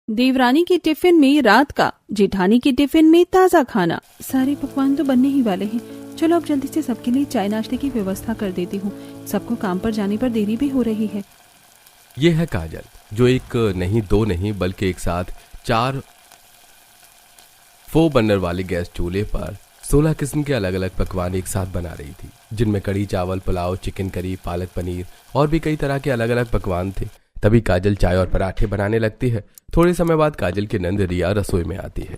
देवरानी के टिफिन में रात का, जेठानी के टिफिन में ताजा खाना। सारे पकवान तो बनने ही वाले हैं। चलो अब जल्दी से सबके लिए चाय नाश्ते की व्यवस्था कर देती हूँ। सबको काम पर जाने पर देरी भी हो रही है। ये है काजल, जो एक नहीं दो नहीं बल्कि एक साथ 4 बर्नर वाले गैस चूल्हे पर 16 किस्म के अलग अलग पकवान एक साथ बना रही थी, जिनमें कड़ी चावल, पुलाव, चिकन करी, पालक पनीर और भी कई तरह के अलग अलग पकवान थे। तभी काजल चाय और पराठे बनाने लगती है। थोड़े समय बाद काजल की नंद रिया रसोई में आती है।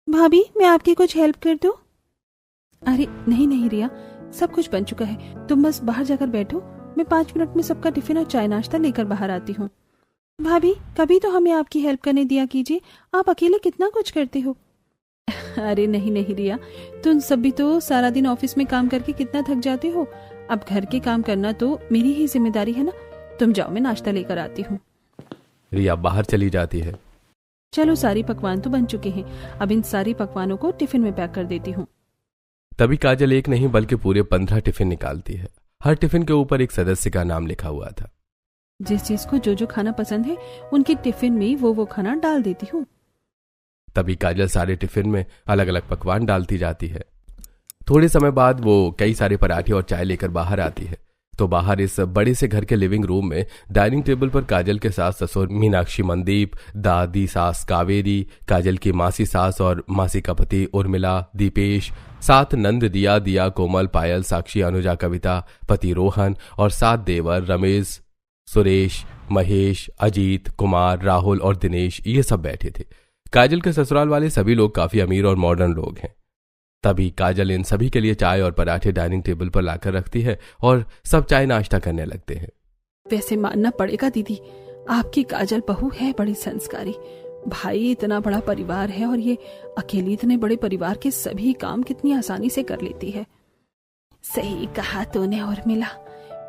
भाभी, मैं आपकी कुछ हेल्प कर दूं? अरे नहीं रिया, सब कुछ बन चुका है। तुम बस बाहर जाकर बैठो, मैं 5 मिनट में सबका टिफिन और चाय नाश्ता लेकर बाहर आती हूँ। भाभी, कभी तो हमें आपकी हेल्प करने दिया कीजिए। आप अकेले कितना कुछ करते हो। अरे नहीं रिया, तुम सब भी तो सारा दिन ऑफिस में काम करके कितना थक जाते हो। अब घर के काम करना तो मेरी ही जिम्मेदारी है ना। तुम जाओ, मैं नाश्ता लेकर आती हूँ। रिया बाहर चली जाती है। चलो, सारे पकवान तो बन चुके हैं। अब इन सारी पकवानों को टिफिन में पैक कर देती हूँ। तभी काजल एक नहीं बल्कि पूरे 15 टिफिन निकालती है। हर टिफिन के ऊपर एक सदस्य का नाम लिखा हुआ था। जिस जिसको जो खाना पसंद है उनके टिफिन में वो खाना डाल देती हूँ। तभी काजल सारे टिफिन में अलग अलग पकवान डालती जाती है। थोड़े समय बाद वो कई सारे पराठे और चाय लेकर बाहर आती है। तो बाहर इस बड़े से घर के लिविंग रूम में डाइनिंग टेबल पर काजल के सास ससुर मीनाक्षी, मनदीप, दादी सास कावेरी, काजल की मासी सास और मासी का पति उर्मिला, दीपेश, 7 नंद, दिया, कोमल, पायल, साक्षी, अनुजा, कविता, पति रोहन और 7 देवर रमेश, सुरेश, महेश, अजीत, कुमार, राहुल और दिनेश, ये सब बैठे थे। काजल के ससुराल वाले सभी लोग काफी अमीर और मॉडर्न लोग हैं। तभी काजल इन सभी के लिए चाय और पराठे डाइनिंग टेबल पर लाकर रखती है और सब चाय नाश्ता करने लगते हैं। वैसे मानना पड़ेगा दीदी, आपकी काजल बहू है बड़ी संस्कारी। भाई इतना बड़ा परिवार है और ये अकेली इतने बड़े परिवार के सभी काम कितनी आसानी से कर लेती है। सही कहा तूने उर्मिला,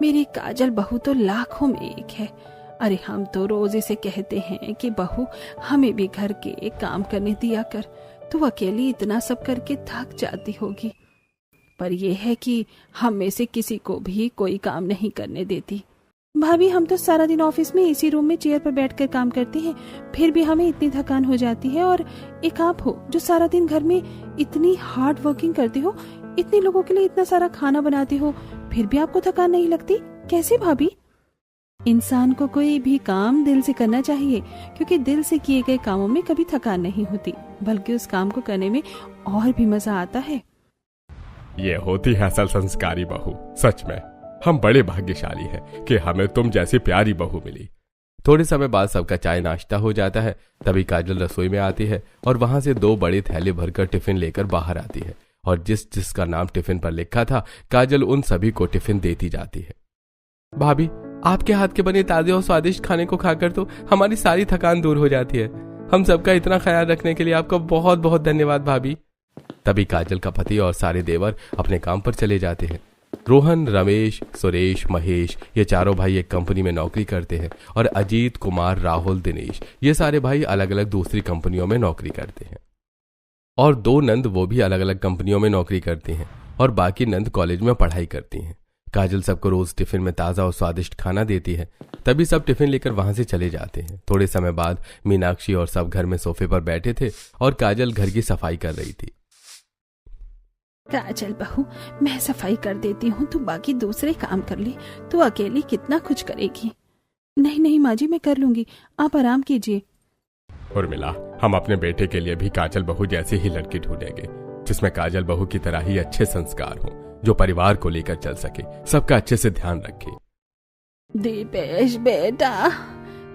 मेरी काजल बहू तो लाखों में एक है। अरे हम तो रोज इसे कहते हैं कि बहू हमें भी घर के काम करने दिया कर, तू अकेली इतना सब करके थक जाती होगी। पर यह है कि हम में से किसी को भी कोई काम नहीं करने देती। भाभी, हम तो सारा दिन ऑफिस में इसी रूम में चेयर पर बैठकर काम करते हैं, फिर भी हमें इतनी थकान हो जाती है। और एक आप हो जो सारा दिन घर में इतनी हार्ड वर्किंग करते हो, इतने लोगों के लिए इतना सारा खाना बनाते हो, फिर भी आपको थकान नहीं लगती? कैसे भाभी? इंसान को कोई भी काम दिल से करना चाहिए, क्योंकि दिल से किए गए कामों में कभी थकान नहीं होती, बल्कि उस काम को करने में और भी मजा आता है। ये होती है असल संस्कारी बहू। सच में हम बड़े भाग्यशाली हैं कि हमें तुम जैसी प्यारी बहू मिली। थोड़े समय बाद सबका चाय नाश्ता हो जाता है। तभी काजल रसोई में आती है और वहां से 2 बड़े थैले भरकर टिफिन लेकर बाहर आती है और जिस जिसका नाम टिफिन पर लिखा था, काजल उन सभी को टिफिन देती जाती है। भाभी, आपके हाथ के बने ताजे और स्वादिष्ट खाने को खाकर तो हमारी सारी थकान दूर हो जाती है। हम सबका इतना ख्याल रखने के लिए आपका बहुत बहुत धन्यवाद भाभी। तभी काजल का पति और सारे देवर अपने काम पर चले जाते हैं। रोहन, रमेश, सुरेश, महेश, ये चारों भाई एक कंपनी में नौकरी करते हैं और अजीत, कुमार, राहुल, दिनेश, ये सारे भाई अलग अलग दूसरी कंपनियों में नौकरी करते हैं। और 2 नंद, वो भी अलग अलग कंपनियों में नौकरी करती हैं और बाकी नंद कॉलेज में पढ़ाई करती हैं। काजल सबको रोज टिफिन में ताजा और स्वादिष्ट खाना देती है। तभी सब टिफिन लेकर वहां से चले जाते हैं। थोड़े समय बाद मीनाक्षी और सब घर में सोफे पर बैठे थे और काजल घर की सफाई कर रही थी। काजल बहू, मैं सफाई कर देती हूँ, तू बाकी दूसरे काम कर ले। तू अकेली कितना कुछ करेगी। नहीं माँ जी, मैं कर लूंगी, आप आराम कीजिए। उर्मिला, हम अपने बेटे के लिए भी काजल बहू जैसी ही लड़की ढूंढेंगे, जिसमें काजल बहू की तरह ही अच्छे संस्कार हों, जो परिवार को लेकर चल सके, सबका अच्छे से ध्यान रखे। दीपेश बेटा,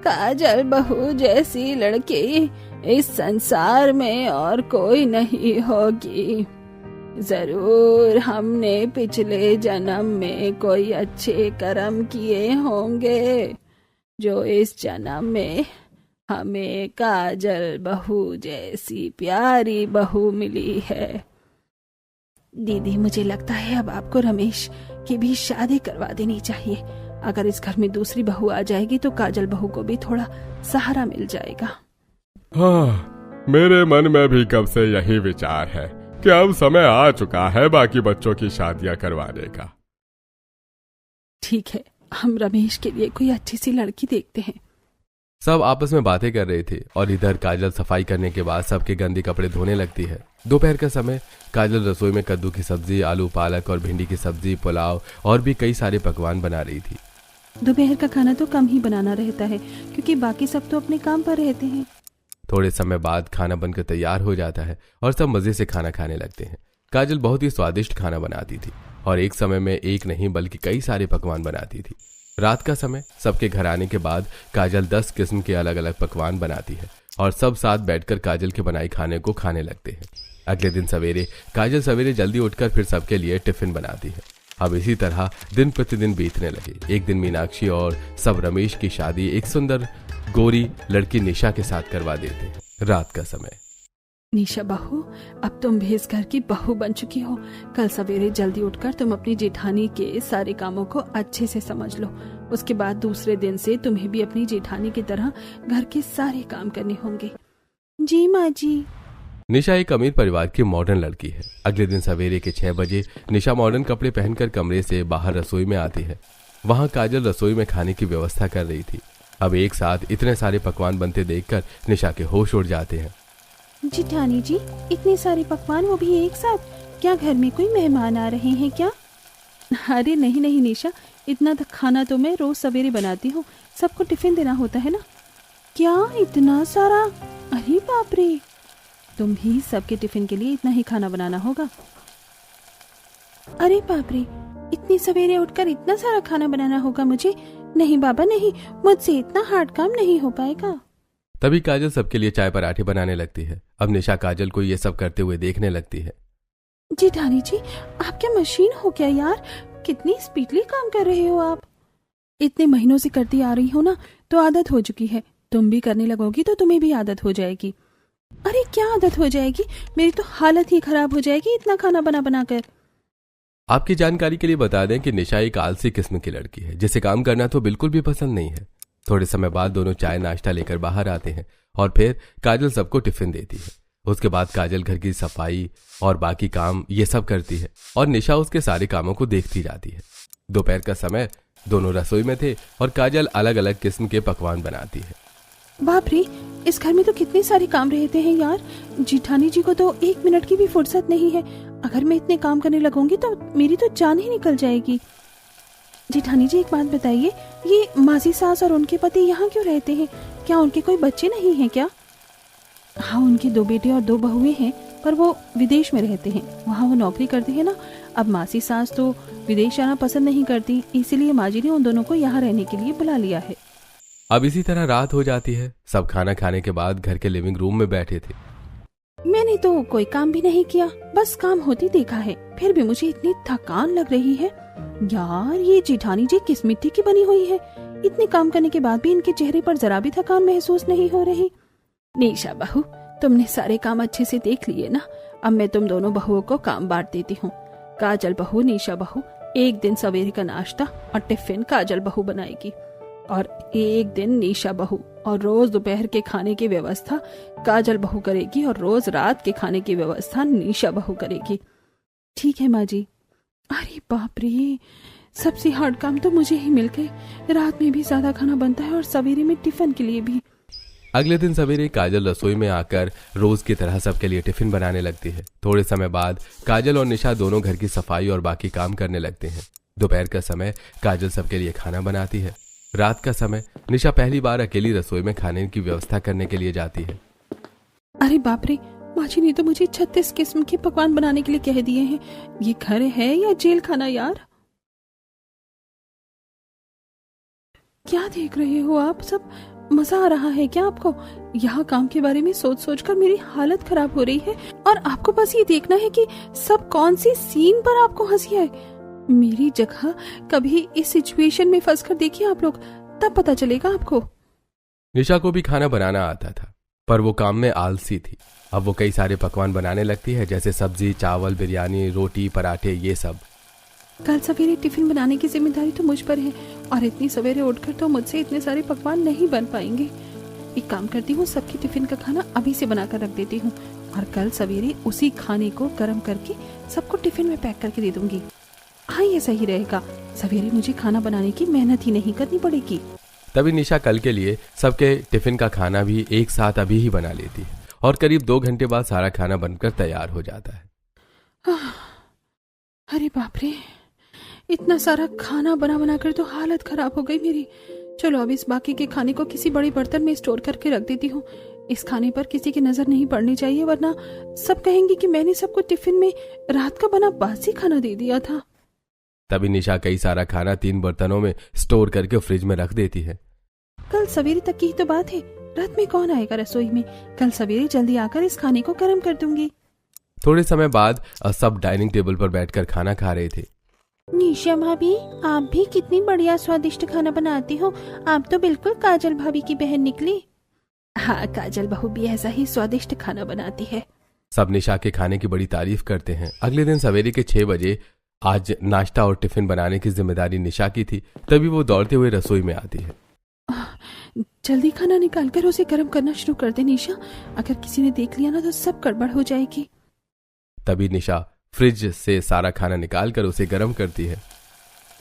काजल बहू जैसी लड़की इस संसार में और कोई नहीं होगी। जरूर हमने पिछले जन्म में कोई अच्छे कर्म किए होंगे, जो इस जन्म में हमें काजल बहू जैसी प्यारी बहू मिली है। दीदी, मुझे लगता है अब आपको रमेश की भी शादी करवा देनी चाहिए। अगर इस घर में दूसरी बहू आ जाएगी तो काजल बहू को भी थोड़ा सहारा मिल जाएगा। हाँ, मेरे मन में भी कब से यही विचार है कि अब समय आ चुका है बाकी बच्चों की शादियां करवाने का। ठीक है, हम रमेश के लिए कोई अच्छी सी लड़की देखते हैं। सब आपस में बातें कर रहे थे और इधर काजल सफाई करने के बाद सबके गंदे कपड़े धोने लगती है। दोपहर का समय काजल रसोई में कद्दू की सब्जी, आलू पालक और भिंडी की सब्जी, पुलाव और भी कई सारे पकवान बना रही थी। दोपहर का खाना तो कम ही बनाना रहता है क्योंकि बाकी सब तो अपने काम पर रहते हैं। थोड़े समय बाद खाना बनकर तैयार हो जाता है और सब मजे से खाना खाने लगते हैं। काजल बहुत ही स्वादिष्ट खाना बनाती थी और एक समय में एक नहीं बल्कि कई सारे पकवान बनाती थी। रात का समय सबके घर आने के बाद काजल 10 किस्म के अलग अलग पकवान बनाती है और सब साथ बैठकर काजल के बनाई खाने को खाने लगते हैं। अगले दिन सवेरे काजल सवेरे जल्दी उठकर फिर सबके लिए टिफिन बनाती है। अब इसी तरह दिन प्रतिदिन बीतने लगे। एक दिन मीनाक्षी और सब रमेश की शादी एक सुंदर गोरी लड़की निशा के साथ करवा देते हैं। रात का समय। निशा बहू, अब तुम भी इस घर की बहू बन चुकी हो। कल सवेरे जल्दी उठकर तुम अपनी जेठानी के सारे कामों को अच्छे से समझ लो। उसके बाद दूसरे दिन से तुम्हें भी अपनी जेठानी की तरह घर के सारे काम करने होंगे। जी माँ जी। निशा एक अमीर परिवार की मॉडर्न लड़की है। अगले दिन सवेरे के 6 बजे निशा मॉडर्न कपड़े पहनकर कमरे से बाहर रसोई में आती है। वहां काजल रसोई में खाने की व्यवस्था कर रही थी। अब एक साथ इतने सारे पकवान बनते देखकर निशा के होश उड़ जाते हैं। जेठानी जी, इतने सारे पकवान, वो भी एक साथ? क्या घर में कोई मेहमान आ रहे हैं क्या? अरे नहीं नहीं निशा, इतना खाना तो मैं रोज सवेरे बनाती हूँ, सबको टिफिन देना होता है ना। क्या इतना सारा? अरे बाप रे, तुम भी सबके टिफिन के लिए इतना ही खाना बनाना होगा। अरे बाप रे, इतनी सवेरे उठकर इतना सारा खाना बनाना होगा मुझे? नहीं बाबा नहीं, मुझसे इतना हार्ड काम नहीं हो पाएगा। तभी काजल सबके लिए चाय पराठे बनाने लगती है। अब निशा काजल को ये सब करते हुए देखने लगती है। जेठानी जी, आप क्या मशीन हो क्या यार? कितनी स्पीडली काम कर रहे हो आप। इतने महीनों से करती आ रही हो ना, तो आदत हो चुकी है। तुम भी करने लगोगी तो तुम्हें भी आदत हो जाएगी। अरे क्या आदत हो जाएगी, मेरी तो हालत ही खराब हो जाएगी इतना खाना बना बना कर। आपकी जानकारी के लिए बता दें कि निशा एक आलसी किस्म की लड़की है जिसे काम करना तो बिल्कुल भी पसंद नहीं है। थोड़े समय बाद दोनों चाय नाश्ता लेकर बाहर आते हैं और फिर काजल सबको टिफिन देती है। उसके बाद काजल घर की सफाई और बाकी काम ये सब करती है और निशा उसके सारे कामों को देखती जाती है। दोपहर का समय दोनों रसोई में थे और काजल अलग अलग किस्म के पकवान बनाती है। बाप रे, इस घर में तो कितने सारे काम रहते हैं यार। जेठानी जी को तो 1 मिनट की भी फुर्सत नहीं है। अगर मैं इतने काम करने लगूंगी तो मेरी तो जान ही निकल जाएगी। जेठानी जी, एक बात बताइए, ये मासी सास और उनके पति यहाँ क्यों रहते हैं? क्या उनके कोई बच्चे नहीं हैं क्या? हाँ, उनके 2 बेटे और 2 बहुएं हैं, पर वो विदेश में रहते हैं। वहाँ वो नौकरी करते हैं ना। अब मासी सास तो विदेश जाना पसंद नहीं करती, इसीलिए माँ जी ने उन दोनों को यहाँ रहने के लिए बुला लिया है। अब इसी तरह रात हो जाती है। सब खाना खाने के बाद घर के लिविंग रूम में बैठे थे। मैंने तो कोई काम भी नहीं किया, बस काम होती देखा है, फिर भी मुझे इतनी थकान लग रही है। यार, ये जेठानी जी किस मिट्टी की बनी हुई है? इतने काम करने के बाद भी इनके चेहरे पर जरा भी थकान महसूस नहीं हो रही। निशा बहू, तुमने सारे काम अच्छे से देख लिए ना। अब मैं तुम दोनों बहुओं को काम बांट देती हूँ। काजल बहू, निशा बहू, एक दिन सवेरे का नाश्ता और टिफिन काजल बहू बनाएगी और एक दिन निशा बहू, और रोज दोपहर के खाने की व्यवस्था काजल बहू करेगी और रोज रात के खाने की व्यवस्था निशा बहू करेगी। ठीक है माँ जी। अरे बाप रे, सबसे हार्ड काम तो मुझे ही मिल गए। रात में भी ज्यादा खाना बनता है और सवेरे में टिफिन के लिए भी। अगले दिन सवेरे काजल रसोई में आकर रोज की तरह सबके लिए टिफिन बनाने लगती है। थोड़े समय बाद काजल और निशा दोनों घर की सफाई और बाकी काम करने लगते हैं। दोपहर का समय काजल सबके लिए खाना बनाती है। रात का समय निशा पहली बार अकेली रसोई में खाने की व्यवस्था करने के लिए जाती है। अरे बाप रे, माँ जी ने तो मुझे 36 किस्म के पकवान बनाने के लिए कह दिए हैं। ये घर है या जेल खाना यार? क्या देख रहे हो आप सब? मजा आ रहा है क्या आपको? यहाँ काम के बारे में सोच सोच कर मेरी हालत खराब हो रही है और आपको बस ये देखना है कि सब कौन सी सीन पर आपको हंसी है। मेरी जगह कभी इस सिचुएशन में फंस कर देखिए आप लोग, तब पता चलेगा आपको। निशा को भी खाना बनाना आता था, पर वो काम में आलसी थी। अब वो कई सारे पकवान बनाने लगती है, जैसे सब्जी, चावल, बिरयानी, रोटी, पराठे, ये सब। कल सवेरे टिफिन बनाने की जिम्मेदारी तो मुझ पर है और इतनी सवेरे उठकर तो मुझसे इतने सारे पकवान नहीं बन पाएंगे। एक काम करती हूँ, सबके टिफिन का खाना अभी से बनाकर रख देती हूँ और कल सवेरे उसी खाने को गर्म करके सबको टिफिन में पैक करके दे दूंगी। हाँ, ये सही रहेगा। सवेरे मुझे खाना बनाने की मेहनत ही नहीं करनी पड़ेगी। तभी निशा कल के लिए सबके टिफिन का खाना भी एक साथ अभी ही बना लेती है और करीब 2 घंटे बाद सारा खाना बनकर तैयार हो जाता है। अरे बाप रे, इतना सारा खाना बना बना कर तो हालत खराब हो गई मेरी। चलो अब इस बाकी के खाने को किसी बड़े बर्तन में स्टोर करके रख देती हूँ। इस खाने पर किसी की नजर नहीं पड़नी चाहिए, वरना सब कहेंगे कि मैंने सबको टिफिन में रात का बना बासी खाना दे दिया था। तभी निशा कई सारा खाना 3 बर्तनों में स्टोर करके फ्रिज में रख देती है। कल सवेरे तक की ही तो बात है, रात में कौन आएगा रसोई में। कल सवेरे जल्दी आकर इस खाने को गर्म कर दूंगी। थोड़े समय बाद सब डाइनिंग टेबल पर बैठकर खाना खा रहे थे। निशा भाभी, आप भी कितनी बढ़िया स्वादिष्ट खाना बनाती हो। आप तो बिल्कुल काजल भाभी की बहन निकली। हाँ, काजल बहू भी ऐसा ही स्वादिष्ट खाना बनाती है। सब निशा के खाने की बड़ी तारीफ करते हैं। अगले दिन सवेरे के 6 बजे आज नाश्ता और टिफिन बनाने की जिम्मेदारी निशा की थी। तभी वो दौड़ते हुए रसोई में आती है। जल्दी खाना निकालकर उसे गर्म करना शुरू कर दे निशा, अगर किसी ने देख लिया ना तो सब गड़बड़ हो जाएगी। तभी निशा फ्रिज से सारा खाना निकालकर उसे गर्म करती है।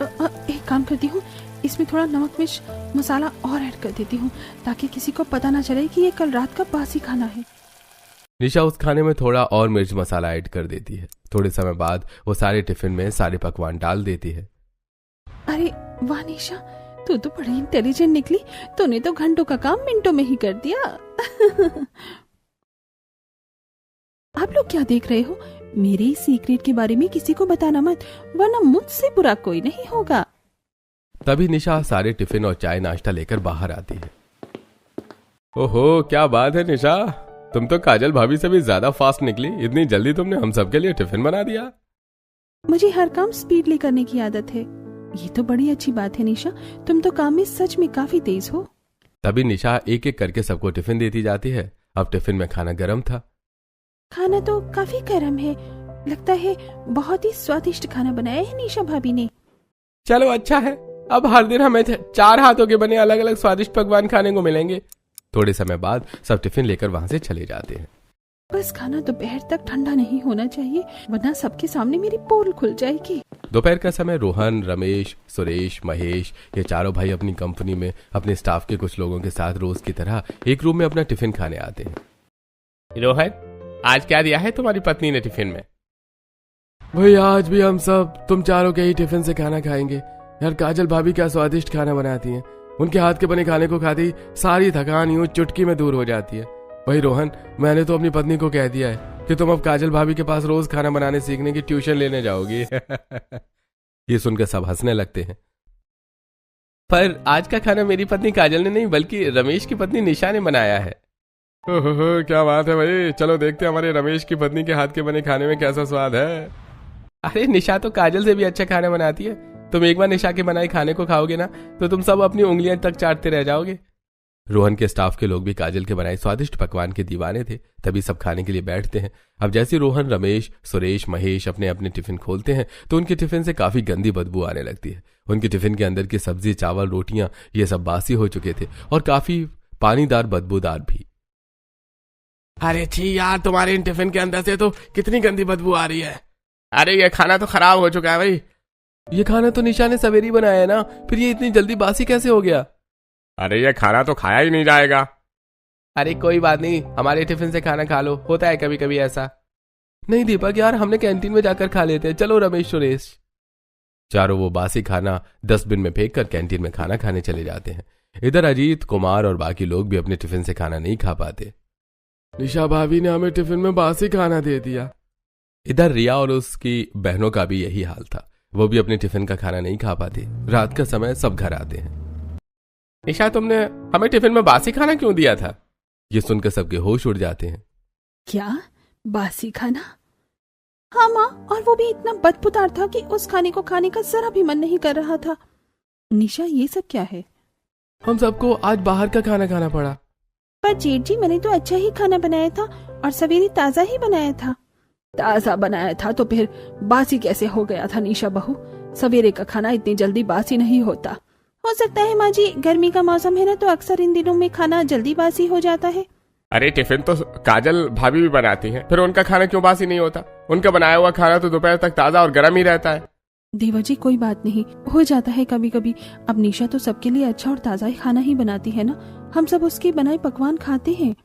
एक काम करती हूँ, इसमें थोड़ा नमक मिर्च मसाला और ऐड कर देती हूँ ताकि किसी को पता ना चले कि ये कल रात का बासी खाना है। निशा उस खाने में थोड़ा और मिर्च मसाला ऐड कर देती है। थोड़े समय बाद वो सारे टिफिन में सारे पकवान डाल देती है। अरे वाह निशा, तू तो बड़ी इंटेलिजेंट निकली। तूने तो घंटों का काम मिनटों में ही कर दिया। आप लोग क्या देख रहे हो? मेरे इस सीक्रेट के बारे में किसी को बताना मत, वरना मुझसे बुरा कोई नहीं होगा। तभी निशा सारे टिफिन और चाय नाश्ता लेकर बाहर आती है। ओहो, क्या बात है निशा, तुम तो काजल भाभी से भी ज्यादा फास्ट निकली। इतनी जल्दी तुमने हम सबके लिए टिफिन बना दिया। मुझे हर काम स्पीडली करने की आदत है। ये तो बड़ी अच्छी बात है निशा, तुम तो काम में सच में काफी तेज हो। तभी निशा एक एक करके सबको टिफिन देती जाती है। अब टिफिन में खाना गर्म था। खाना तो काफी गर्म है, लगता है बहुत ही स्वादिष्ट खाना बनाया है निशा भाभी ने। चलो अच्छा है, अब हर दिन हमें 4 हाथों के बने अलग अलग स्वादिष्ट पकवान खाने को मिलेंगे। थोड़े समय बाद सब टिफिन लेकर वहां से चले जाते हैं। बस खाना दोपहर तक ठंडा नहीं होना चाहिए, वरना सबके सामने मेरी पोल खुल जाएगी। दोपहर का समय रोहन, रमेश, सुरेश, महेश ये चारों भाई अपनी कंपनी में अपने स्टाफ के कुछ लोगों के साथ रोज की तरह एक रूम में अपना टिफिन खाने आते हैं। रोहन, आज क्या दिया है तुम्हारी पत्नी ने टिफिन में? भाई आज भी हम सब तुम चारों के ही टिफिन से खाना खाएंगे। यार काजल भाभी क्या स्वादिष्ट खाना बनाती हैं। उनके हाथ के बने खाने को खाते ही सारी थकान यूं चुटकी में दूर हो जाती है। भाई रोहन, मैंने तो अपनी पत्नी को कह दिया है कि तुम अब काजल भाभी के पास रोज खाना बनाने सीखने की ट्यूशन लेने जाओगी। ये सुनकर सब हंसने लगते हैं। पर आज का खाना मेरी पत्नी काजल ने नहीं बल्कि रमेश की पत्नी निशा ने बनाया है। ओहो, क्या बात है भाई, चलो देखते हैं हमारे रमेश की पत्नी के हाथ के बने खाने में कैसा स्वाद है। अरे निशा तो काजल से भी अच्छा खाना बनाती है। तुम एक बार निशा के बनाए खाने को खाओगे ना तो तुम सब अपनी उंगलियां तक चाटते रह जाओगे। रोहन के स्टाफ के लोग भी काजल के बनाए स्वादिष्ट पकवान के दीवाने थे। तभी सब खाने के लिए बैठते हैं। अब जैसे रोहन, रमेश, सुरेश, महेश अपने अपने टिफिन खोलते हैं तो उनके टिफिन से काफी गंदी बदबू आने लगती है। उनके टिफिन के अंदर की सब्जी, चावल, रोटियां ये सब बासी हो चुके थे और काफी पानीदार, बदबूदार भी। अरे छी यार, तुम्हारे इन टिफिन के अंदर से तो कितनी गंदी बदबू आ रही है। अरे ये खाना तो खराब हो चुका है भाई। ये खाना तो निशा ने सवेरे ही बनाया है ना, फिर ये इतनी जल्दी बासी कैसे हो गया? अरे ये खाना तो खाया ही नहीं जाएगा। अरे कोई बात नहीं, हमारे टिफिन से खाना खा लो, होता है कभी कभी ऐसा। नहीं दीपक यार, हमने कैंटीन में जाकर खा लेते हैं। चलो रमेश, सुरेश। चारों वो बासी खाना डस्टबिन में फेंक कर कैंटीन में खाना खाने चले जाते हैं। इधर अजीत, कुमार और बाकी लोग भी अपने टिफिन से खाना नहीं खा पाते। निशा भाभी ने हमें टिफिन में बासी खाना दे दिया। इधर रिया और उसकी बहनों का भी यही हाल था। वो भी अपने टिफिन का खाना नहीं खा पाते। रात का समय सब घर आते हैं। निशा, तुमने हमें टिफिन में बासी खाना क्यों दिया था? ये सुनकर सबके होश उड़ जाते हैं। क्या बासी खाना? हाँ माँ, और वो भी इतना बदबूदार था कि उस खाने को खाने का जरा भी मन नहीं कर रहा था। निशा, ये सब क्या है? हम सबको आज बाहर का खाना खाना पड़ा। पर जेठ जी, मैंने तो अच्छा ही खाना बनाया था और सवेरे ताजा ही बनाया था। ताजा बनाया था तो फिर बासी कैसे हो गया था निशा बहू? सवेरे का खाना इतनी जल्दी बासी नहीं होता। हो सकता है माँ जी, गर्मी का मौसम है ना, तो अक्सर इन दिनों में खाना जल्दी बासी हो जाता है। अरे टिफिन तो काजल भाभी भी बनाती हैं, फिर उनका खाना क्यों बासी नहीं होता? उनका बनाया हुआ खाना तो दोपहर तक ताजा और गर्म ही रहता है। देवर जी कोई बात नहीं, हो जाता है कभी कभी। अब निशा तो सबके लिए अच्छा और ताज़ा ही खाना ही बनाती है ना, हम सब उसके बनाए पकवान खाते हैं।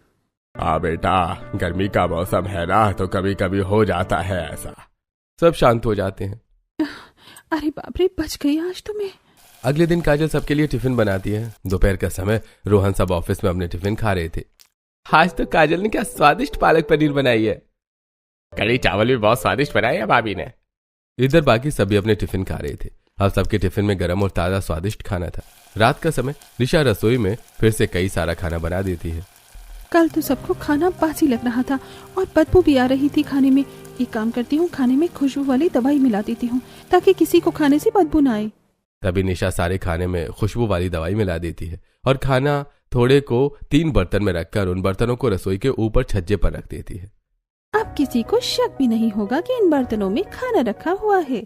हाँ बेटा, गर्मी का मौसम है ना, तो कभी कभी हो जाता है ऐसा। सब शांत हो जाते हैं। अरे बाप रे, बच गई आज तो मैं। अगले दिन काजल सबके लिए टिफिन बनाती है। दोपहर का समय, रोहन सब ऑफिस में अपने टिफिन खा रहे थे। आज तो काजल ने क्या स्वादिष्ट पालक पनीर बनाई है। कड़ी चावल भी बहुत स्वादिष्ट बनाए है भाभी ने। इधर बाकी सभी अपने टिफिन खा रहे थे। अब सबके टिफिन में गर्म और ताजा स्वादिष्ट खाना था। रात का समय, निशा रसोई में फिर से कई सारा खाना बना देती है। कल तो सबको खाना बासी लग रहा था और बदबू भी आ रही थी खाने में। एक काम करती हूँ, खाने में खुशबू वाली दवाई मिला देती हूँ ताकि किसी को खाने से बदबू ना आए। तभी निशा सारे खाने में खुशबू वाली दवाई मिला देती है और खाना थोड़े को 3 बर्तन में रखकर उन बर्तनों को रसोई के ऊपर छज्जे पर रख देती है। अब किसी को शक भी नहीं होगा कि इन बर्तनों में खाना रखा हुआ है।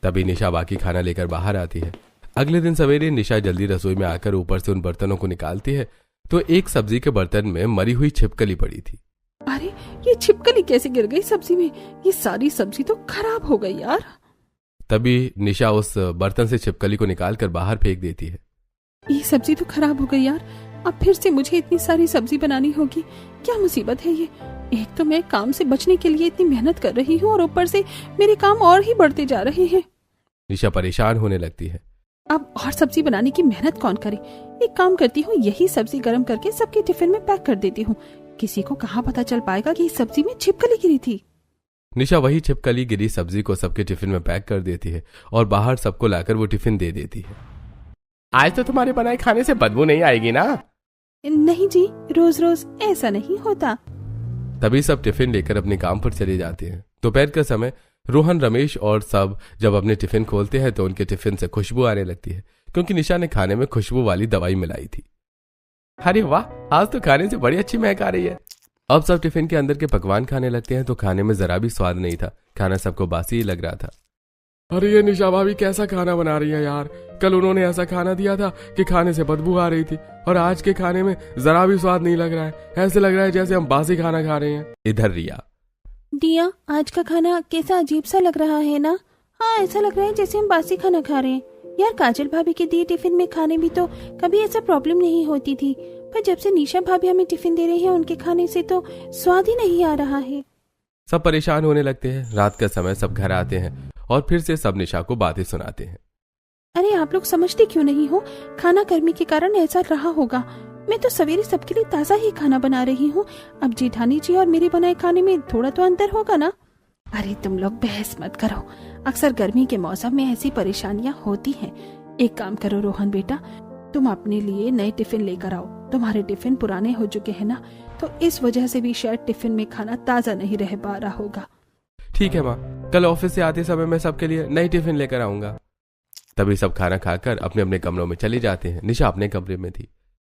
तभी निशा बाकी खाना लेकर बाहर आती है। अगले दिन सवेरे निशा जल्दी रसोई में आकर ऊपर से उन बर्तनों को निकालती है तो एक सब्जी के बर्तन में मरी हुई छिपकली पड़ी थी। अरे ये छिपकली कैसे गिर गई सब्जी में? ये सारी सब्जी तो खराब हो गई यार। तभी निशा उस बर्तन से छिपकली को निकालकर बाहर फेंक देती है। ये सब्जी तो खराब हो गई यार, अब फिर से मुझे इतनी सारी सब्जी बनानी होगी। क्या मुसीबत है ये। एक तो मैं काम से बचने के लिए इतनी मेहनत कर रही हूँ और ऊपर से मेरे काम और ही बढ़ते जा रहे हैं। निशा परेशान होने लगती है। अब और सब्जी बनाने की मेहनत कौन करे। एक काम करती हूँ, यही सब्जी गर्म करके सबके टिफिन में पैक कर देती हूँ। किसी को कहाँ पता चल पाएगा कि इस सब्जी में छिपकली गिरी थी। निशा वही छिपकली गिरी सब्जी को सबके टिफिन में पैक कर देती है और बाहर सबको लाकर वो टिफिन दे देती है। आज तो तुम्हारे बनाए खाने से बदबू नहीं आएगी ना? नहीं जी, रोज रोज ऐसा नहीं होता। तभी सब टिफिन लेकर अपने काम पर चले जाते हैं। दोपहर का समय, रोहन, रमेश और सब जब अपने टिफिन खोलते हैं तो उनके टिफिन से खुशबू आने लगती है क्योंकि निशा ने खाने में खुशबू वाली दवाई मिलाई थी। अरे वाह, आज तो खाने से बड़ी अच्छी महक आ रही है। अब सब टिफिन के अंदर के पकवान खाने लगते हैं तो खाने में जरा भी स्वाद नहीं था। खाना सबको बासी ही लग रहा था। अरे ये निशा भाभी कैसा खाना बना रही है यार। कल उन्होंने ऐसा खाना दिया था कि खाने से बदबू आ रही थी और आज के खाने में जरा भी स्वाद नहीं लग रहा है। ऐसे लग रहा है जैसे हम बासी खाना खा रहे हैं। इधर दिया, आज का खाना कैसा अजीब सा लग रहा है ना। हाँ, ऐसा लग रहा है जैसे हम बासी खाना खा रहे हैं। यार, काजल भाभी के दिए टिफिन में खाने भी तो कभी ऐसा प्रॉब्लम नहीं होती थी, पर जब से निशा भाभी हमें टिफिन दे रही है उनके खाने से तो स्वाद ही नहीं आ रहा है। सब परेशान होने लगते हैं। रात का समय, सब घर आते हैं और फिर से सब निशा को बातें सुनाते हैं। अरे आप लोग समझते क्यों नहीं हो? खाना गर्मी के कारण ऐसा रहा होगा। मैं तो सवेरे सबके लिए ताज़ा ही खाना बना रही हूँ। अब जेठानी जी और मेरे बनाए खाने में थोड़ा तो अंतर होगा ना। अरे तुम लोग बहस मत करो, अक्सर गर्मी के मौसम में ऐसी परेशानियाँ होती हैं। एक काम करो रोहन बेटा, तुम अपने लिए नए टिफिन लेकर आओ। तुम्हारे टिफिन पुराने हो चुके हैं ना, तो इस वजह से भी शायद टिफिन में खाना ताज़ा नहीं रह पा रहा होगा। ठीक है माँ, कल ऑफिस से आते समय मैं सबके लिए नई टिफिन लेकर आऊंगा। तभी सब खाना खाकर अपने अपने कमरों में चले जाते हैं। निशा अपने कमरे में थी।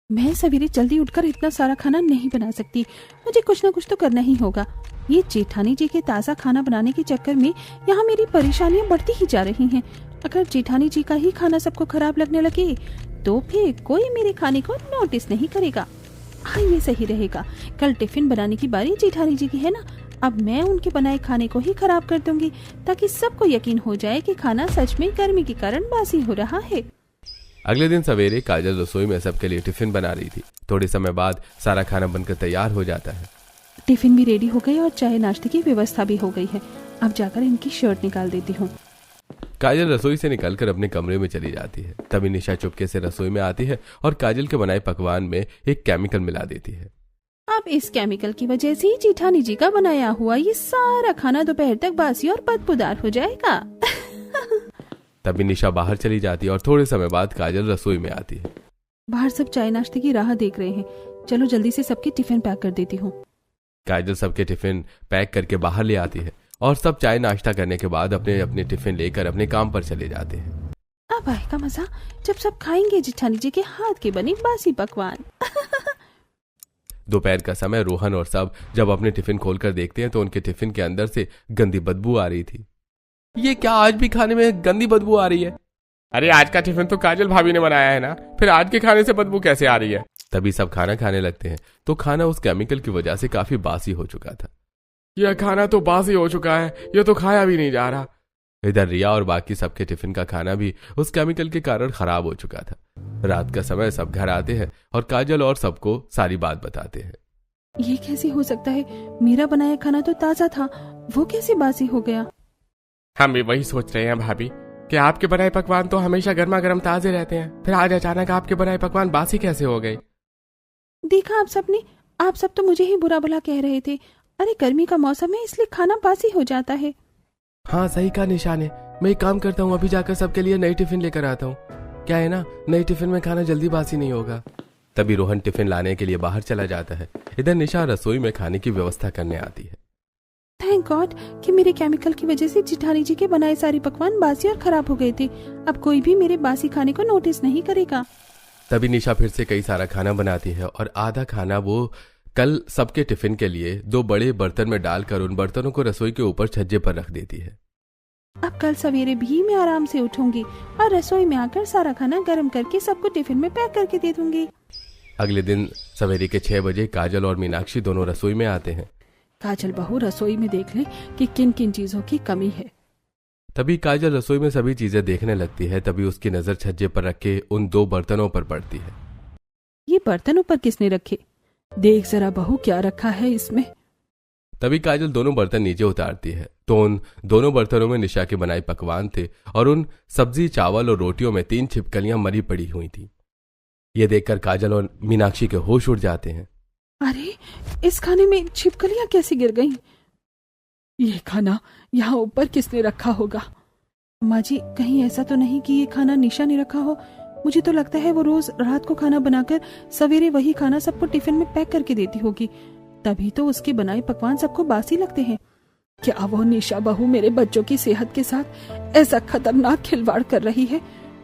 मैं सवेरे जल्दी उठकर इतना सारा खाना नहीं बना सकती, मुझे कुछ ना कुछ तो करना ही होगा। ये जेठानी जी के ताज़ा खाना बनाने के चक्कर में यहाँ मेरी परेशानियाँ बढ़ती ही जा रही हैं। अगर जेठानी जी का ही खाना सबको खराब लगने लगे तो फिर कोई मेरे खाने को नोटिस नहीं करेगा। हाँ, ये सही रहेगा। कल टिफिन बनाने की बारी जेठानी जी की है ना, अब मैं उनके बनाए खाने को ही खराब कर दूंगी ताकि सबको यकीन हो जाए कि खाना सच में गर्मी के कारण बासी हो रहा है। अगले दिन सवेरे काजल रसोई में सबके लिए टिफिन बना रही थी। थोड़े समय बाद सारा खाना बनकर तैयार हो जाता है। टिफिन भी रेडी हो गई और चाय नाश्ते की व्यवस्था भी हो गई है। अब जाकर इनकी शर्ट निकाल देती हूँ। काजल रसोई से निकलकर अपने कमरे में चली जाती है। तभी निशा चुपके से रसोई में आती है और काजल के बनाए पकवान में एक केमिकल मिला देती है। अब इस केमिकल की वजह से जेठानी जी का बनाया हुआ ये सारा खाना दोपहर तक बासी और बदबूदार हो जाएगा। तभी निशा बाहर चली जाती है और थोड़े समय बाद काजल रसोई में आती है। बाहर सब चाय नाश्ते की राह देख रहे हैं। चलो जल्दी से सबके टिफिन पैक कर देती हूँ। काजल सबके टिफिन पैक करके बाहर ले आती है और सब चाय नाश्ता करने के बाद अपने अपने टिफिन लेकर अपने काम पर चले जाते हैं। अब आएगा मजा जब सब खाएंगे जेठानी जी के हाथ के बने बासी पकवान। दोपहर का समय, रोहन और सब जब अपने टिफिन खोलकर देखते हैं तो उनके टिफिन के अंदर से गंदी बदबू आ रही थी। ये क्या, आज भी खाने में गंदी बदबू आ रही है? अरे आज का टिफिन तो काजल भाभी ने बनाया है ना, फिर आज के खाने से बदबू कैसे आ रही है? तभी सब खाना खाने लगते हैं तो खाना उस केमिकल की वजह से काफी बासी हो चुका था। यह खाना तो बासी हो चुका है, यह तो खाया भी नहीं जा रहा। इधर रिया और बाकी सबके टिफिन का खाना भी उस केमिकल के कारण खराब हो चुका था। रात का समय सब घर आते हैं और काजल और सबको सारी बात बताते हैं। ये कैसे हो सकता है? मेरा बनाया खाना तो ताजा था, वो कैसे बासी हो गया? हम भी वही सोच रहे हैं भाभी कि आपके बनाए पकवान तो हमेशा गर्मा गर्म ताजे रहते हैं, फिर आज अचानक आपके बनाए पकवान बासी कैसे हो गए? देखा आप सबने, आप सब तो मुझे ही बुरा भला कह रहे थे। अरे गर्मी का मौसम है इसलिए खाना बासी हो जाता है। हाँ सही कहा निशा ने। मैं एक काम करता हूँ, अभी जाकर सबके लिए नई टिफिन लेकर आता हूँ। क्या है ना, नई टिफिन में खाना जल्दी बासी नहीं होगा। तभी रोहन टिफिन लाने के लिए बाहर चला जाता है। इधर निशा रसोई में खाने की व्यवस्था करने आती है। थैंक गॉड कि मेरे केमिकल की वजह से जिठानी जी के बनाए सारे पकवान बासी और खराब हो गए थे। अब कोई भी मेरे बासी खाने को नोटिस नहीं करेगा। तभी निशा फिर से कई सारा खाना बनाती है और आधा खाना वो कल सबके टिफिन के लिए 2 बड़े बर्तन में डालकर उन बर्तनों को रसोई के ऊपर छज्जे पर रख देती है। अब कल सवेरे भी मैं आराम से उठूंगी और रसोई में आकर सारा खाना गर्म करके सबको टिफिन में पैक करके दे दूंगी। अगले दिन सवेरे के 6 बजे काजल और मीनाक्षी दोनों रसोई में आते हैं। काजल बहू रसोई में देख ले कि किन किन चीजों की कमी है। तभी काजल रसोई में सभी चीजें देखने लगती है। तभी उसकी नजर छज्जे पर रखे उन 2 बर्तनों पर पड़ती है। ये बर्तन ऊपर किसने रखे? देख जरा बहू क्या रखा है इसमें। तभी काजल दोनों बर्तन नीचे उतारती है तो उन दोनों बर्तनों में निशा के बनाए पकवान थे और उन सब्जी, चावल और रोटियों में 3 छिपकलियां मरी पड़ी हुई थी। ये देखकर काजल और मीनाक्षी के होश उड़ जाते हैं। अरे इस खाने में छिपकलियां कैसे गिर गईं? ये खाना यहाँ ऊपर किसने रखा होगा? माँ जी कहीं ऐसा तो नहीं कि ये खाना निशा ने रखा हो? मुझे तो लगता है वो रोज रात को खाना बनाकर सवेरे वही खाना सबको टिफिन में पैक करके देती होगी, तभी तो उसके बनाए पकवान सबको बासी लगते हैं। क्या वो निशा बहू मेरे बच्चों की सेहत के साथ ऐसा खतरनाक खिलवाड़ कर रही है?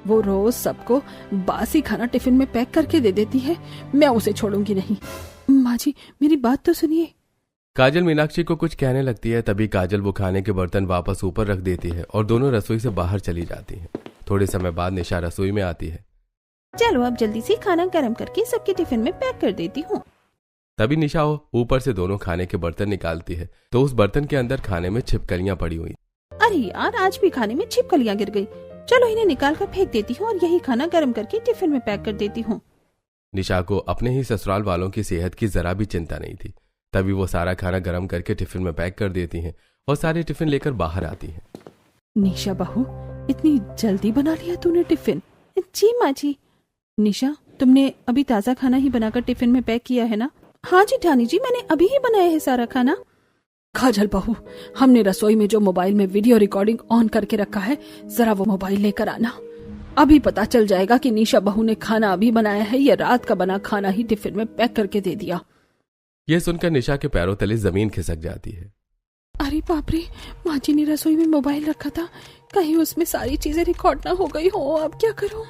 वो रोज सबको बासी खाना टिफिन में पैक करके दे देती है। मैं उसे छोड़ूंगी नहीं। माँ जी मेरी बात तो सुनिए। काजल मीनाक्षी को कुछ कहने लगती है। तभी काजल वो खाने के बर्तन वापस ऊपर रख देती है और दोनों रसोई से बाहर चली जाती हैं। थोड़े समय बाद निशा रसोई में आती है। चलो अब जल्दी से खाना गर्म करके सबके टिफिन में पैक कर देती हूँ। तभी निशा ऊपर से दोनों खाने के बर्तन निकालती है तो उस बर्तन के अंदर खाने में छिपकलियां पड़ी हुई। अरे यार आज भी खाने में छिपकलियां गिर गई। चलो इन्हें निकाल कर फेंक देती हूँ और यही खाना गर्म करके टिफिन में पैक कर देती हूँ। निशा को अपने ही ससुराल वालों की सेहत की जरा भी चिंता नहीं थी। तभी वो सारा खाना गर्म करके टिफिन में पैक कर देती हैं और सारे टिफिन लेकर बाहर आती हैं। निशा बहू इतनी जल्दी बना लिया तूने टिफिन? जी माँ जी। निशा तुमने अभी ताजा खाना ही बनाकर टिफिन में पैक किया है ना? हाँ जी ठानी जी मैंने अभी ही बनाया है सारा खाना। काजल बहू हमने रसोई में जो मोबाइल में वीडियो रिकॉर्डिंग ऑन करके रखा है, जरा वो मोबाइल लेकर आना। अभी पता चल जाएगा कि निशा बहू ने खाना अभी बनाया है या रात का बना खाना ही टिफिन में पैक करके दे दिया। यह सुनकर निशा के पैरों तले जमीन खिसक जाती है। अरे बाप रे, माँ जी ने रसोई में मोबाइल रखा था, कहीं उसमें सारी चीजें रिकॉर्ड ना हो गई हो। अब क्या करूं?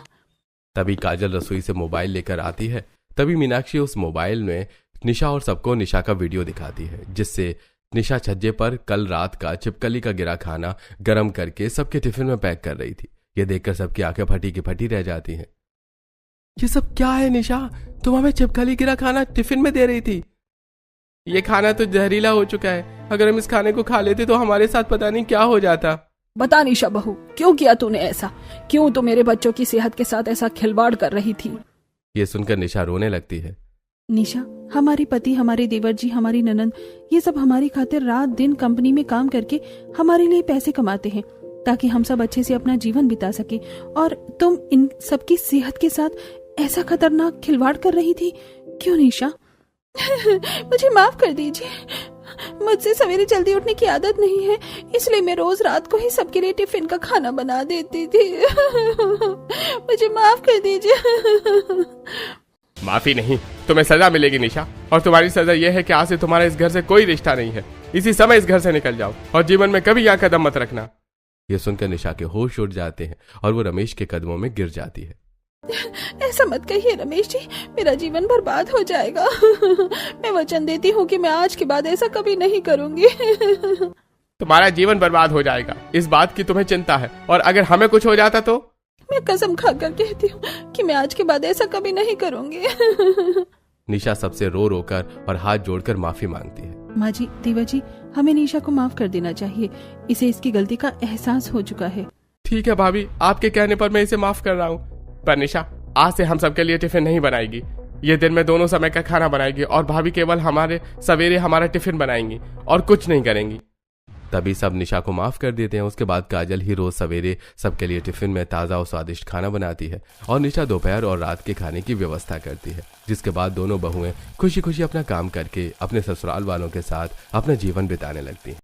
तभी काजल रसोई से मोबाइल लेकर आती है। तभी मीनाक्षी उस मोबाइल में निशा और सबको निशा का वीडियो दिखाती है, जिससे निशा छज्जे पर कल रात का छिपकली का गिरा खाना गर्म करके सबके टिफिन में पैक कर रही थी। ये देखकर सबकी आंखें फटी की फटी रह जाती हैं। ये सब क्या है निशा? तुम हमें छिपकली गिरा खाना टिफिन में दे रही थी। ये खाना तो जहरीला हो चुका है। अगर हम इस खाने को खा लेते तो हमारे साथ पता नहीं क्या हो जाता। बता निशा बहू क्यों किया तूने ऐसा? क्यों तो मेरे बच्चों की सेहत के साथ ऐसा खिलवाड़ कर रही थी? ये सुनकर निशा रोने लगती है। निशा हमारे पति, हमारे देवर जी, हमारी ननद, ये सब हमारी खातिर रात दिन कंपनी में काम करके हमारे लिए पैसे कमाते हैं ताकि हम सब अच्छे से अपना जीवन बिता सके, और तुम इन सबकी सेहत के साथ ऐसा खतरनाक खिलवाड़ कर रही थी। क्यों निशा? मुझे माफ कर दीजिए, मुझसे सवेरे जल्दी उठने की आदत नहीं है, इसलिए मैं रोज रात को ही सबके लिए टिफिन का खाना बना देती थी। मुझे माफ कर दीजिए। माफी नहीं, तुम्हें सजा मिलेगी निशा, और तुम्हारी सजा यह है कि आज से तुम्हारा इस घर से कोई रिश्ता नहीं है। इसी समय इस घर से निकल जाओ और जीवन में कभी यहाँ कदम मत रखना। ये सुनकर निशा के होश उड़ जाते हैं और वो रमेश के कदमों में गिर जाती है। ऐसा मत कहिए रमेश जी, मेरा जीवन बर्बाद हो जाएगा। मैं वचन देती हूँ कि मैं आज के बाद ऐसा कभी नहीं करूंगी। तुम्हारा जीवन बर्बाद हो जाएगा, इस बात की तुम्हें चिंता है, और अगर हमें कुछ हो जाता तो? मैं कसम खाकर कहती हूँ कि मैं आज के बाद ऐसा कभी नहीं करूंगी। निशा सबसे रो रो कर और हाथ जोड़कर माफी मांगती है। माँ जी, देवा जी, हमें निशा को माफ कर देना चाहिए। इसे इसकी गलती का एहसास हो चुका है। ठीक है भाभी, आपके कहने पर मैं इसे माफ कर रहा हूँ। पर निशा, आज से हम सबके लिए टिफिन नहीं बनाएगी। ये दिन में दोनों समय का खाना बनाएगी और भाभी केवल हमारे सवेरे हमारा टिफिन बनाएंगी और कुछ नहीं करेंगी। तभी सब निशा को माफ कर देते हैं। उसके बाद काजल ही रोज सवेरे सबके लिए टिफिन में ताज़ा और स्वादिष्ट खाना बनाती है और निशा दोपहर और रात के खाने की व्यवस्था करती है। जिसके बाद दोनों बहुएं खुशी खुशी अपना काम करके अपने ससुराल वालों के साथ अपना जीवन बिताने लगती हैं।